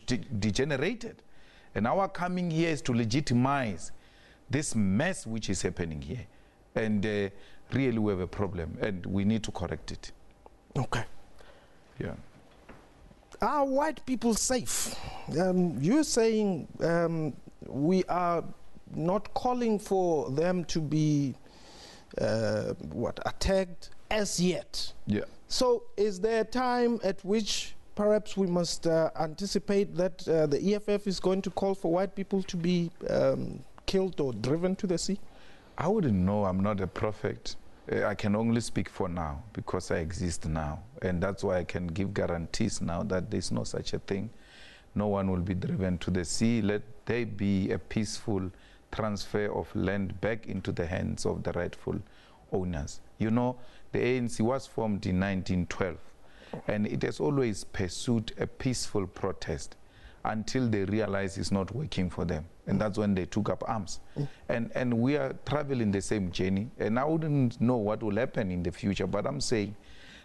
degenerated. And our coming here is to legitimize this mess which is happening here. And really we have a problem and we need to correct it. Okay. Yeah. Are white people safe? You're saying we are not calling for them to be attacked as yet. Yeah. So is there a time at which perhaps we must anticipate that the EFF is going to call for white people to be killed or driven to the sea? I wouldn't know. I'm not a prophet. I can only speak for now because I exist now. And that's why I can give guarantees now that there's no such a thing. No one will be driven to the sea. Let there be a peaceful transfer of land back into the hands of the rightful owners. You know, the ANC was formed in 1912, and it has always pursued a peaceful protest until they realize it's not working for them. And that's when they took up arms. And we are traveling the same journey. And I wouldn't know what will happen in the future, but I'm saying,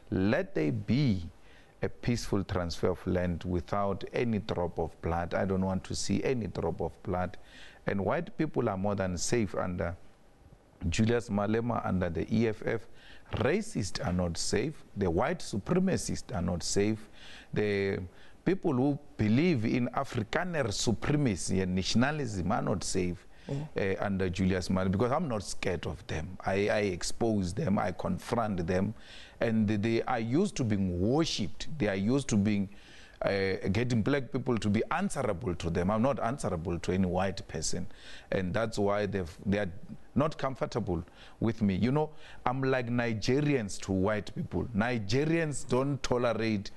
let there be a peaceful transfer of land without any drop of blood. I don't want to see any drop of blood. And white people are more than safe under Julius Malema, under the EFF. Racists are not safe. The white supremacists are not safe. The people who believe in Afrikaner supremacy and nationalism are not safe under Julius Malema, because I'm not scared of them. I expose them, I confront them, and they are used to being worshipped. They are used to being getting black people to be answerable to them. I'm not answerable to any white person, and that's why they are not comfortable with me. You know, I'm like Nigerians to white people. Nigerians don't tolerate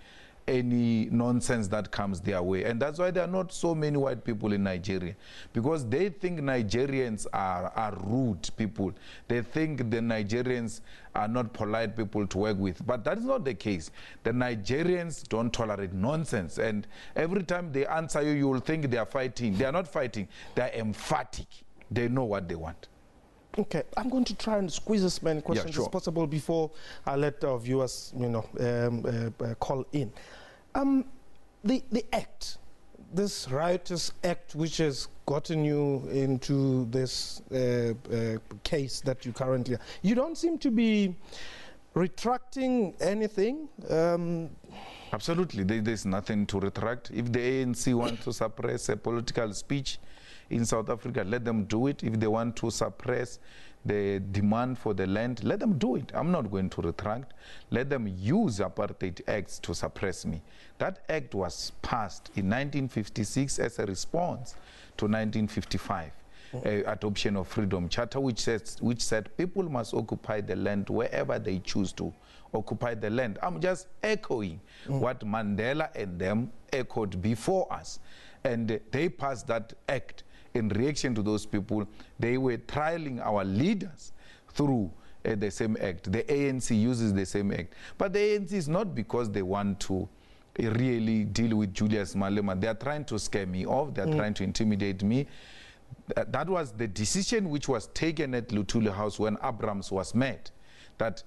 any nonsense that comes their way, and that's why there are not so many white people in Nigeria, because they think Nigerians are rude people. They think the Nigerians are not polite people to work with, but that is not the case. The Nigerians don't tolerate nonsense, and every time they answer you, you will think they are fighting. They are not fighting. They are emphatic. They know what they want. Okay, I'm going to try and squeeze as many questions as possible before I let our viewers, call in. The act, this Riotous Act, which has gotten you into this case that you currently are, you don't seem to be retracting anything. Absolutely, there's nothing to retract. If the ANC want to suppress a political speech in South Africa, let them do it. If they want to suppress the demand for the land, let them do it. I'm not going to retract. Let them use apartheid acts to suppress me. That act was passed in 1956 as a response to 1955 adoption of Freedom Charter, which said people must occupy the land wherever they choose to occupy the land. I'm just echoing what Mandela and them echoed before us, and they passed that act. In reaction to those people, they were trialing our leaders through the same act. The ANC uses the same act. But the ANC is not because they want to really deal with Julius Malema. They are trying to scare me off. They are trying to intimidate me. That was the decision which was taken at Luthuli House when Abrams was met, that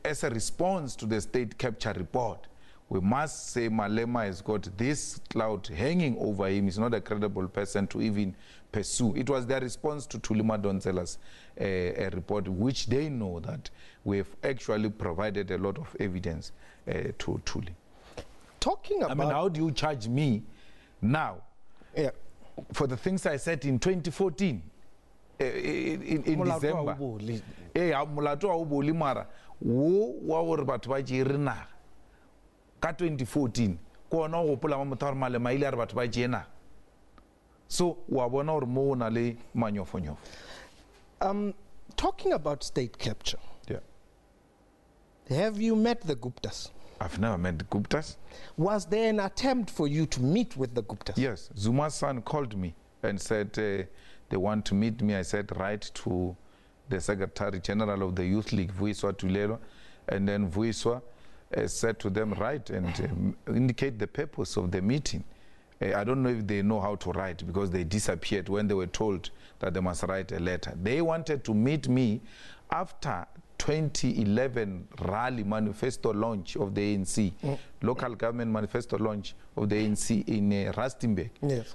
as a response to the state capture report, we must say Malema has got this cloud hanging over him. He's not a credible person to even pursue. It was their response to Thuli Madonsela's report, which they know that we have actually provided a lot of evidence to Thuli. Talking about... I mean, how do you charge me now for the things I said in 2014, in December? Mulato wa uboli mara, wo wa hore batho ba tjere naga. Ka 2014 ko ona go gopola Motho Malema ile re batho ba tjena, so wa bona gore mo na le manyofonyofo. Talking about state capture, have you met the Guptas? I've never met the Guptas. Was there an attempt for you to meet with the Guptas? Yes, Zuma's son called me and said they want to meet me. I said write to the Secretary General of the Youth League, Vuiswa Tulelo, and then Vuiswa said to them, write and indicate the purpose of the meeting. I don't know if they know how to write, because they disappeared when they were told that they must write a letter. They wanted to meet me after 2011 rally manifesto launch of the ANC, local government manifesto launch of the ANC in Rustenburg,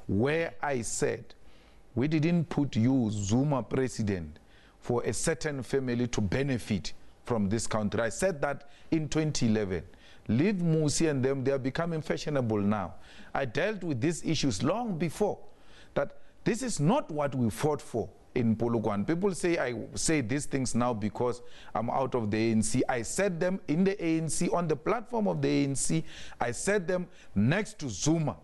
where I said, we didn't put you, Zuma president, for a certain family to benefit from this country. I said that in 2011. Leave Musi and them, they are becoming fashionable now. I dealt with these issues long before, that this is not what we fought for in Polokwane. People say I say these things now because I'm out of the ANC. I said them in the ANC, on the platform of the ANC. I said them next to Zuma.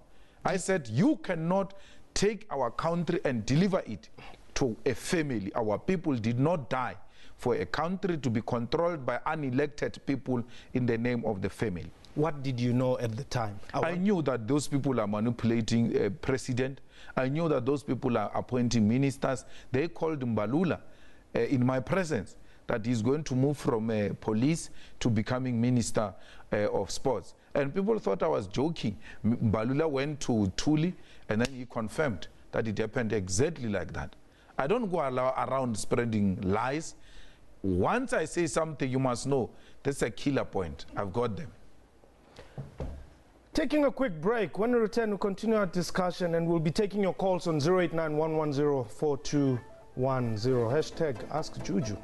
I said, you cannot take our country and deliver it to a family. Our people did not die for a country to be controlled by unelected people in the name of the family. What did you know at the time? I knew that those people are manipulating a president. I knew that those people are appointing ministers. They called Mbalula in my presence that he's going to move from police to becoming minister of sports. And people thought I was joking. Mbalula went to Tuli and then he confirmed that it happened exactly like that. I don't go around spreading lies. Once I say something, you must know that's a killer point. I've got them. Taking a quick break. When we return, we'll continue our discussion and we'll be taking your calls on 089-110-4210. Hashtag Ask Juju.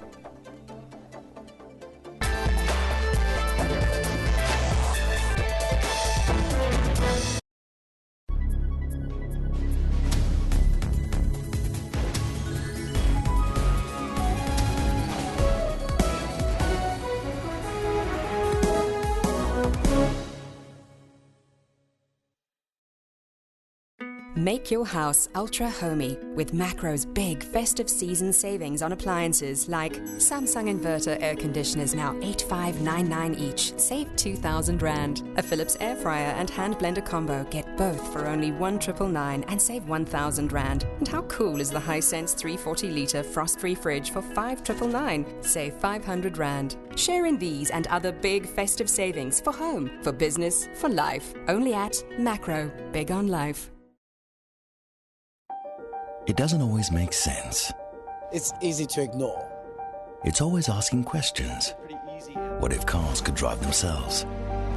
Make your house ultra homey with Macro's big festive season savings on appliances like Samsung inverter air conditioners now 8,599 each, save 2,000 Rand. A Philips air fryer and hand blender combo, get both for only 1,999 and save 1,000 Rand. And how cool is the Hisense 340-litre frost-free fridge for 5,999, save 500 Rand. Share in these and other big festive savings for home, for business, for life. Only at Macro, big on life. It doesn't always make sense. It's easy to ignore. It's always asking questions. What if cars could drive themselves?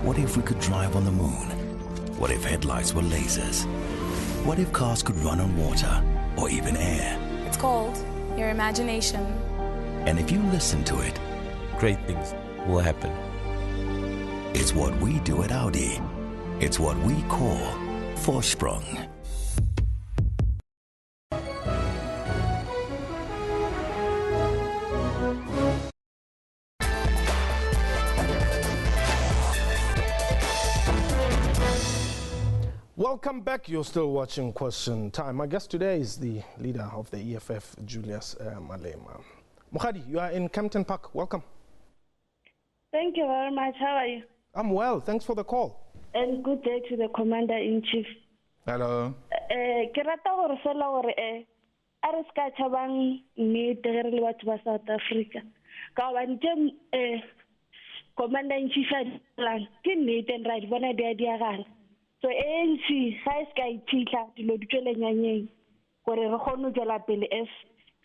What if we could drive on the moon? What if headlights were lasers? What if cars could run on water or even air? It's called your imagination. And if you listen to it, Great things will happen. it's what we do at Audi. It's what we call Vorsprung. Welcome back. You're still watching Question Time. My guest today is the leader of the EFF, Julius Malema. Mukhadi, you are in Kempton Park. Welcome. Thank you very much. How are you? I'm well. Thanks for the call. And good day to the Commander-in-Chief. Hello. Ke rata gore fela gore a re ska tšhabang nnete ge re le batho ba South Africa. Ka gobane tše Commander-in-Chief a dilang ke nnete and ra di bona di a diagala. So ANC ga e ska iphitlha dilo di tšwele nyanyeng gore re kgone go tšwela pele as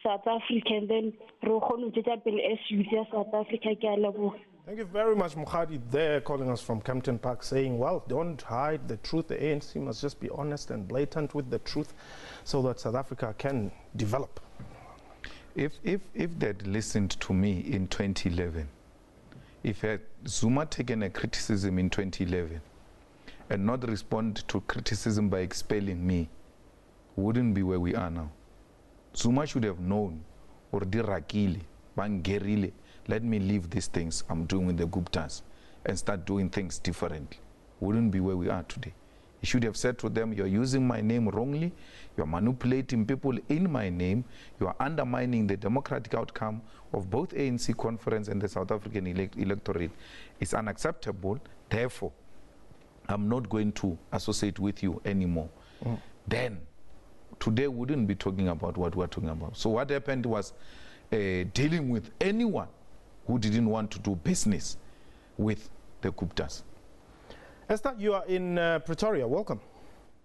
South Africa and then re kgone go tšwetša pele as youth ya South Africa. Ke a leboga. Thank you very much, Mukhadi, there calling us from Kempton Park, saying, well, don't hide the truth. The ANC must just be honest and blatant with the truth so that South Africa can develop. If they'd listened to me in 2011, if had Zuma taken a criticism in 2011 and not respond to criticism by expelling me, we wouldn't be where we are now. Zuma should have known, or dirakile, bangerile, let me leave these things I'm doing with the Guptas and start doing things differently. Wouldn't be where we are today. He should have said to them, you're using my name wrongly, you're manipulating people in my name, you are undermining the democratic outcome of both ANC conference and the South African electorate. It's unacceptable, therefore, I'm not going to associate with you anymore. Then, today we wouldn't be talking about what we're talking about. So what happened was dealing with anyone who didn't want to do business with the Guptas. Esther, you are in Pretoria. Welcome.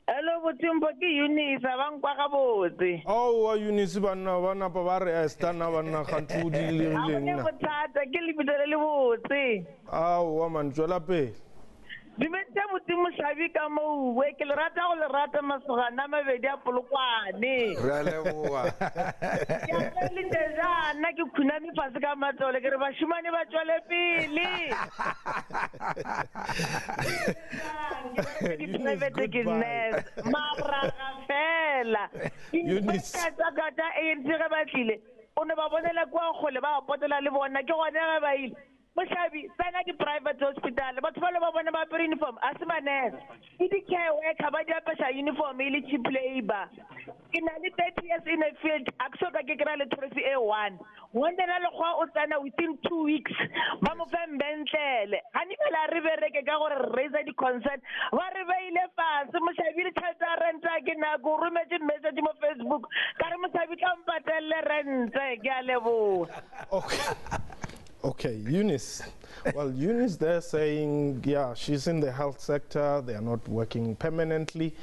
Hello, Butimbo, Eunice, Avankwa Kaboti. Oh, Eunice, Bana Pavare, Stana, Bana Kantudi, oh, woman, Jolape. Dimete Butimu Savika Mo, wake Rata or Rata Masana, Vedia Puluquani. Ralewa. Naki Kunami Pasaka Mato, like Vashimani Vachole. Mara Fela. Eunice. On va bonner la quoi, on va porter la livre, on a Mashabi, sana di private hospital, but follow up on about uniform. As my nurse, he care work about a uniform, really cheap labor. In 30 years in a field, Axoka Gekral Trophy A1. One day, Utana within 2 weeks, Mamma Van Bentel, Hannibal River raise the concern. What river fast? Mashabi Tata and Tagana, go imagine message on Facebook. Karamusabi Kampatel and Galevo. Okay. Okay, Eunice. Well, Eunice, they're saying, yeah, she's in the health sector. They are not working permanently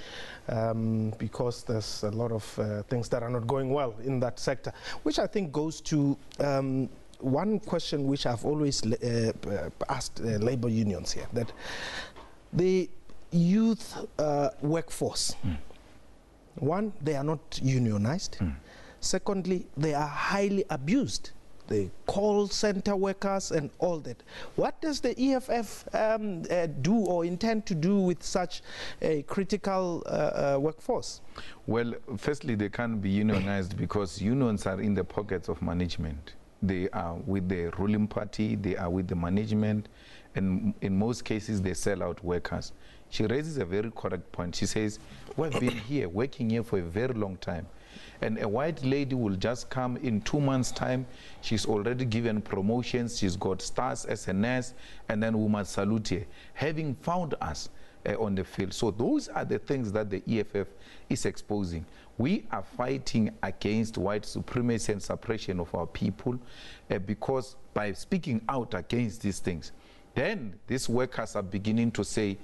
because there's a lot of things that are not going well in that sector, which I think goes to one question which I've always asked labor unions here, that the youth workforce, one, they are not unionized. Secondly, they are highly abused. The call center workers and all that. What does the EFF do or intend to do with such a critical workforce? Well, firstly, they can't be unionized because unions are in the pockets of management. They are with the ruling party, they are with the management, and in most cases, they sell out workers. She raises a very correct point. She says, we've been here, working here for a very long time. And a white lady will just come in 2 months' time. She's already given promotions. She's got stars as a nurse. And then we must salute her, having found us on the field. So those are the things that the EFF is exposing. We are fighting against white supremacy and suppression of our people because by speaking out against these things, then these workers are beginning to say,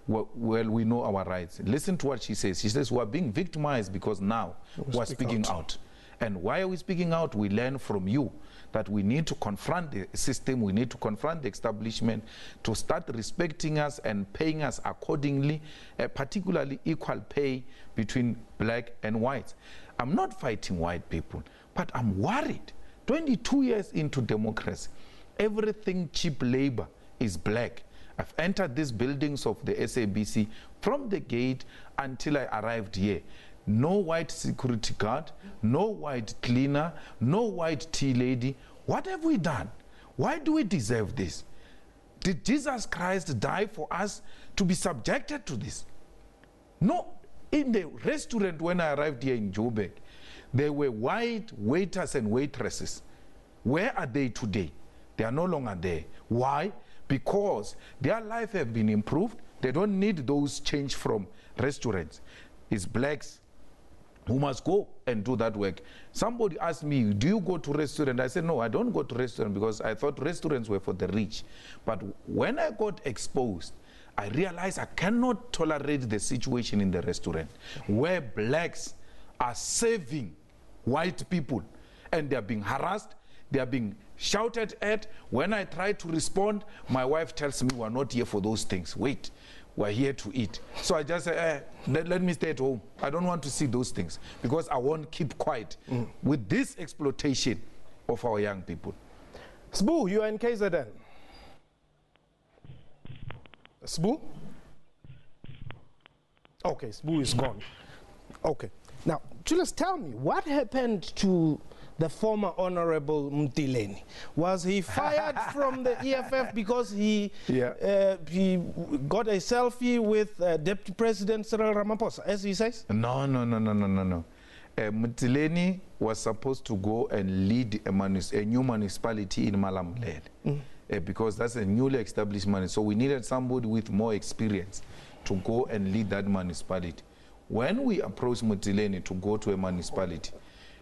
well, we know our rights. Listen to what she says. She says, we are being victimized because now we're speaking out. And why are we speaking out? We learn from you that we need to confront the system, we need to confront the establishment to start respecting us and paying us accordingly, particularly equal pay between black and whites. I'm not fighting white people, but I'm worried. 22 years into democracy, everything cheap labor is black. I've entered these buildings of the SABC from the gate until I arrived here. No white security guard, no white cleaner, no white tea lady. What have we done? Why do we deserve this? Did Jesus Christ die for us to be subjected to this? No. In the restaurant when I arrived here in Joburg, there were white waiters and waitresses. Where are they today? They are no longer there. Why? Because their life have been improved. They don't need those change from restaurants. It's blacks who must go and do that work. Somebody asked me, do you go to restaurant? I said, no, I don't go to restaurant because I thought restaurants were for the rich. But when I got exposed, I realized I cannot tolerate the situation in the restaurant where blacks are serving white people and they are being harassed, they are being shouted at. When I try to respond, my wife tells me we're not here for those things. Wait, we're here to eat. So I just say, let me stay at home. I don't want to see those things because I won't keep quiet with this exploitation of our young people. Sbu, you are in KZN. Sbu? Okay, Sbu is gone. Okay. Now, Julius, tell me, what happened to the former Honorable Mtileni? Was he fired from the EFF because he got a selfie with Deputy President Cyril Ramaphosa, as he says? No. Mtileni was supposed to go and lead a new municipality in Malamulele because that's a newly established municipality. So we needed somebody with more experience to go and lead that municipality. When we approached Mtileni to go to a municipality,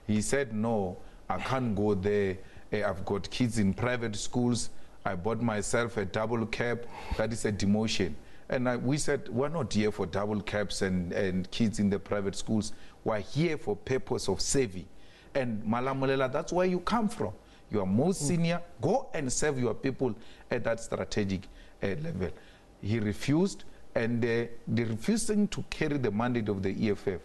he said, no, I can't go there. I've got kids in private schools. I bought myself a double cab. That is a demotion. And we said, we're not here for double caps and kids in the private schools. We're here for purpose of saving. And Malamulela, that's where you come from. You are most senior. Go and serve your people at that strategic level. He refused, and the refusing to carry the mandate of the EFF,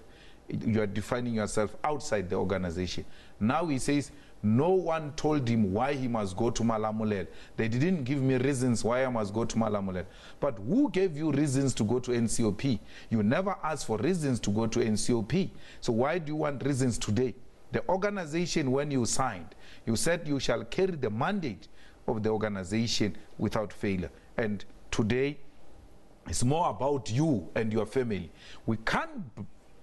you are defining yourself outside the organization. Now he says, no one told him why he must go to Malamulele. They didn't give me reasons why I must go to Malamulele. But who gave you reasons to go to NCOP? You never asked for reasons to go to NCOP. So why do you want reasons today? The organization, when you signed, you said you shall carry the mandate of the organization without failure. And today, it's more about you and your family. We can't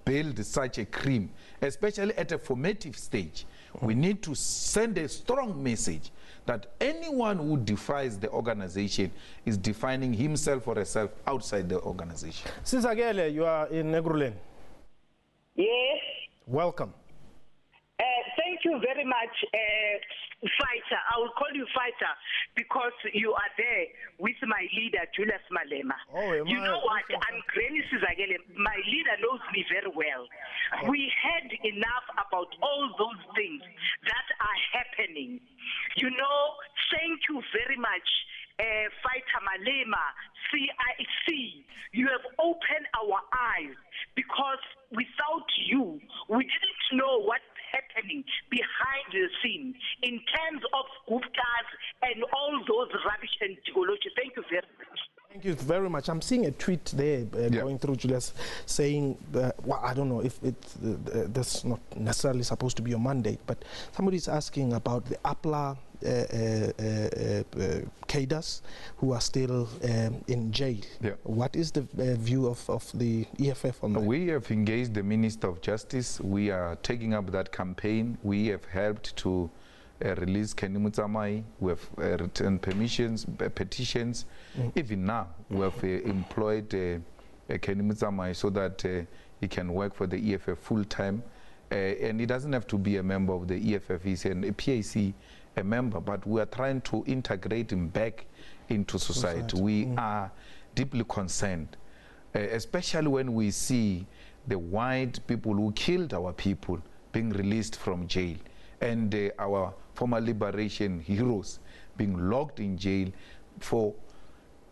build such a cream, especially at a formative stage. We need to send a strong message that anyone who defies the organization is defining himself or herself outside the organization. Sisagele, you are in Negrulen. Yes. Welcome. Thank you very much, Fighter. I will call you Fighter because you are there with my leader, Julius Malema. Oh, you know what? I'm Granny Sisagele. My leader knows me very well. We had enough about all those things that are happening. You know, thank you very much, Fighter Malema. CIC, you have opened our eyes because without you, we didn't know what's happening behind the scene in terms of Guptas and all those rubbish and technology. Thank you very much. Thank you very much. I'm seeing a tweet there going through, Julius, saying, well, I don't know if that's not necessarily supposed to be your mandate, but somebody's asking about the APLA cadres who are still in jail. Yeah. What is the view of the EFF on that? We have engaged the Minister of Justice. We are taking up that campaign. We have helped to release Kenny Mutsamai. We have returned petitions. Even now, we have employed Kenny Mutsamai so that he can work for the EFF full-time. And he doesn't have to be a member of the EFF. He's a PAC a member, but we are trying to integrate him back into society. We are deeply concerned, especially when we see the white people who killed our people being released from jail, and our former liberation heroes being locked in jail for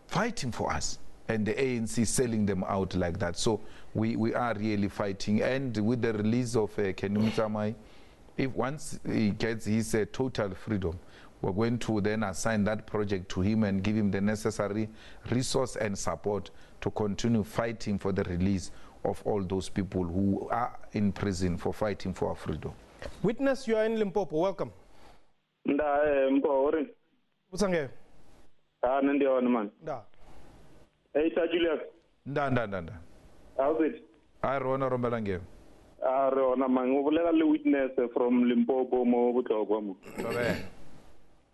fighting for us, and the ANC selling them out like that. So we are really fighting. And with the release of Kenny Mutsamai, if once he gets his total freedom, we're going to then assign that project to him and give him the necessary resource and support to continue fighting for the release of all those people who are in prison for fighting for our freedom. Witness, you are in Limpopo. Welcome. Usange. Man. Hey, Julius. How's it? I run a Rombelange. Witness from Limpopo.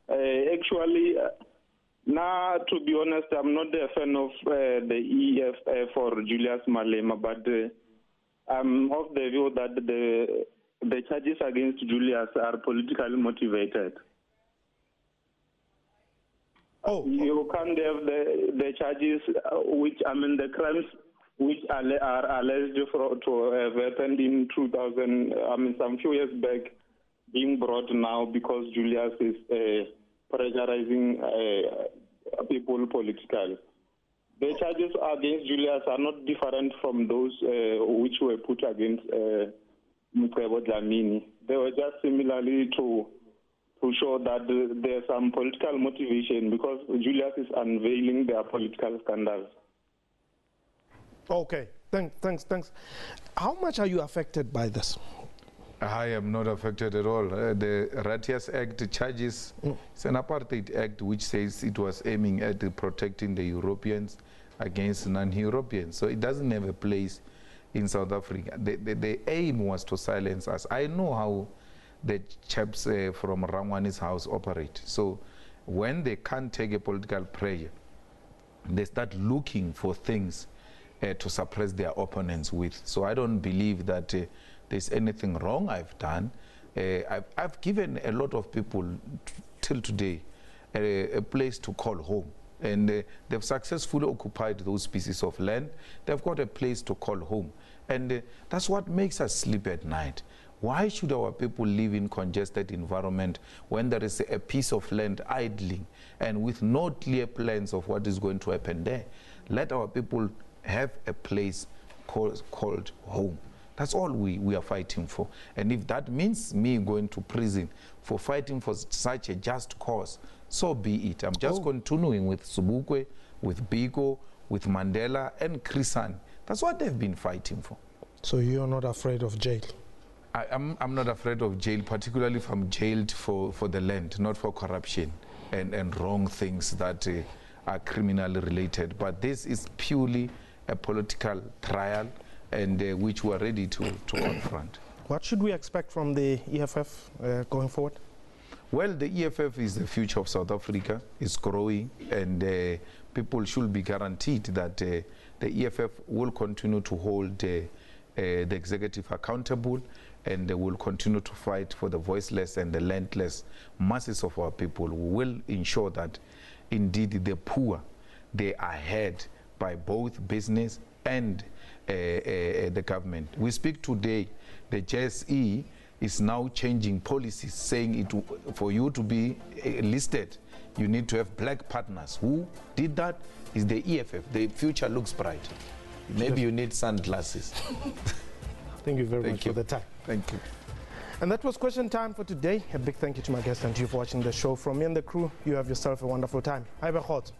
Actually, now, to be honest, I'm not a fan of the EFF or Julius Malema, but I'm of the view that the charges against Julius are politically motivated. You can't have the charges, which, I mean, the crimes which are alleged to have happened in 2000, I mean, some few years back, being brought now because Julius is pressurizing people politically. The charges against Julius are not different from those which were put against Mqebo Dlamini. They were just similarly to show that there's some political motivation because Julius is unveiling their political scandals. Okay, thanks. How much are you affected by this? I am not affected at all. The Riotous Act charges, it's an apartheid act which says it was aiming at protecting the Europeans against non-Europeans. So it doesn't have a place in South Africa. The aim was to silence us. I know how the chaps from Rangwani's house operate. So when they can't take a political pressure, they start looking for things to suppress their opponents with. So I don't believe that there's anything wrong I've done. I've given a lot of people till today a place to call home. And they've successfully occupied those pieces of land. They've got a place to call home. And that's what makes us sleep at night. Why should our people live in congested environment when there is a piece of land idling and with no clear plans of what is going to happen there? Let our people have a place called home. That's all we are fighting for. And if that means me going to prison for fighting for such a just cause, so be it. I'm just continuing with Subukwe, with Biko, with Mandela and Chrisan. That's what they've been fighting for. So you're not afraid of jail? I'm not afraid of jail, particularly if I'm jailed for the land, not for corruption and wrong things that are criminally related. But this is purely a political trial, and which we are ready to confront. What should we expect from the EFF going forward? Well, the EFF is the future of South Africa. It's growing, and people should be guaranteed that the EFF will continue to hold the executive accountable, and they will continue to fight for the voiceless and the landless masses of our people. We will ensure that indeed the poor, they are heard by both business and the government. We speak today, the JSE is now changing policies, saying for you to be listed, you need to have black partners. Who did that? Is the EFF. The future looks bright. Maybe you need sunglasses. Thank you very much for the time. Thank you. And that was question time for today. A big thank you to my guest and to you for watching the show. From me and the crew, you have yourself a wonderful time. Hi, Bechot.